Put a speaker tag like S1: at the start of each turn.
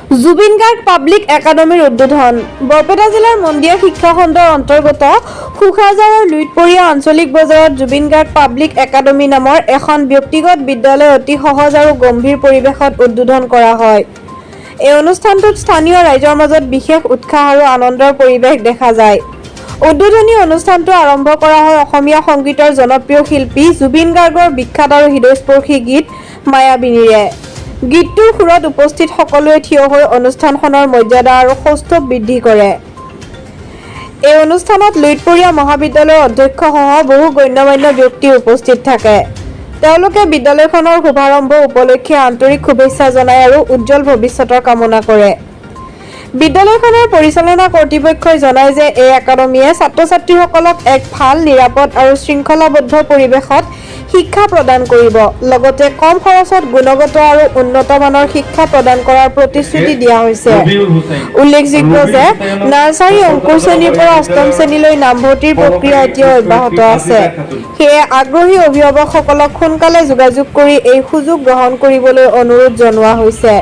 S1: Zubeen Garg public একাডেমীৰ উদ্বোধন। বৰপেটা জিলাৰ মন্দিয়া শিক্ষা খণ্ডৰ অন্তৰ্গত সুখাজাৰৰ লুইতপৰীয়া আঞ্চলিক বজাৰত জুবিন গাৰ্গ পাব্লিক একাডেমী নামৰ এখন ব্যক্তিগত বিদ্যালয় অতি সহজ আৰু গম্ভীৰ পৰিৱেশত উদ্বোধন কৰা হয়। এই অনুষ্ঠানটোত স্থানীয় ৰাইজৰ মাজত বিশেষ উৎসাহ আৰু আনন্দৰ পৰিৱেশ দেখা যায়। উদ্বোধনী অনুষ্ঠানটো আৰম্ভ কৰা হয় অসমীয়া সংগীতৰ জনপ্ৰিয় শিল্পী জুবিন গাৰ্গৰ বিখ্যাত আৰু হৃদয়স্পৰ্শী গীত মায়াবিনীৰে। গীতটোৰ সুৰত উপস্থিত সকলোৱে থিয় হৈ অনুষ্ঠানখনৰ মৰ্যাদা আৰু সৌষ্ঠৱ বৃদ্ধি কৰে। এই অনুষ্ঠানত লুইতপৰীয়া মহাবিদ্যালয়ৰ অধ্যক্ষ সহ বহু গণ্যমান্য ব্যক্তি উপস্থিত থাকে। তেওঁলোকে বিদ্যালয়খনৰ শুভাৰম্ভ উপলক্ষে আন্তৰিক শুভেচ্ছা জনায় আৰু উজ্জ্বল ভৱিষ্যতৰ কামনা কৰে। বিদ্যালয়খনৰ পৰিচালনা কৰ্তৃপক্ষই জনায় যে এই একাডেমীয়ে ছাত্ৰ-ছাত্ৰীসকলক এক ভাল, নিৰাপদ আৰু শৃংখলাবদ্ধ পৰিৱেশত শিক্ষা প্ৰদান কৰিব। লগতে কম খৰচত গুণগত আৰু উন্নত মানৰ শিক্ষা প্ৰদান কৰাৰ প্ৰতিশ্ৰুতি দিয়া হৈছে। উল্লেখযোগ্য যে নাৰ্চাৰী অংকুৰ শ্ৰেণীৰ পৰা অষ্টম শ্ৰেণীলৈ নামভৰ্তিৰ প্ৰক্ৰিয়া এতিয়াও অব্যাহত আছে। সেয়ে আগ্ৰহী অভিভাৱকসকলক সোনকালে যোগাযোগ কৰি এই সুযোগ গ্ৰহণ কৰিবলৈ অনুৰোধ জনোৱা হৈছে।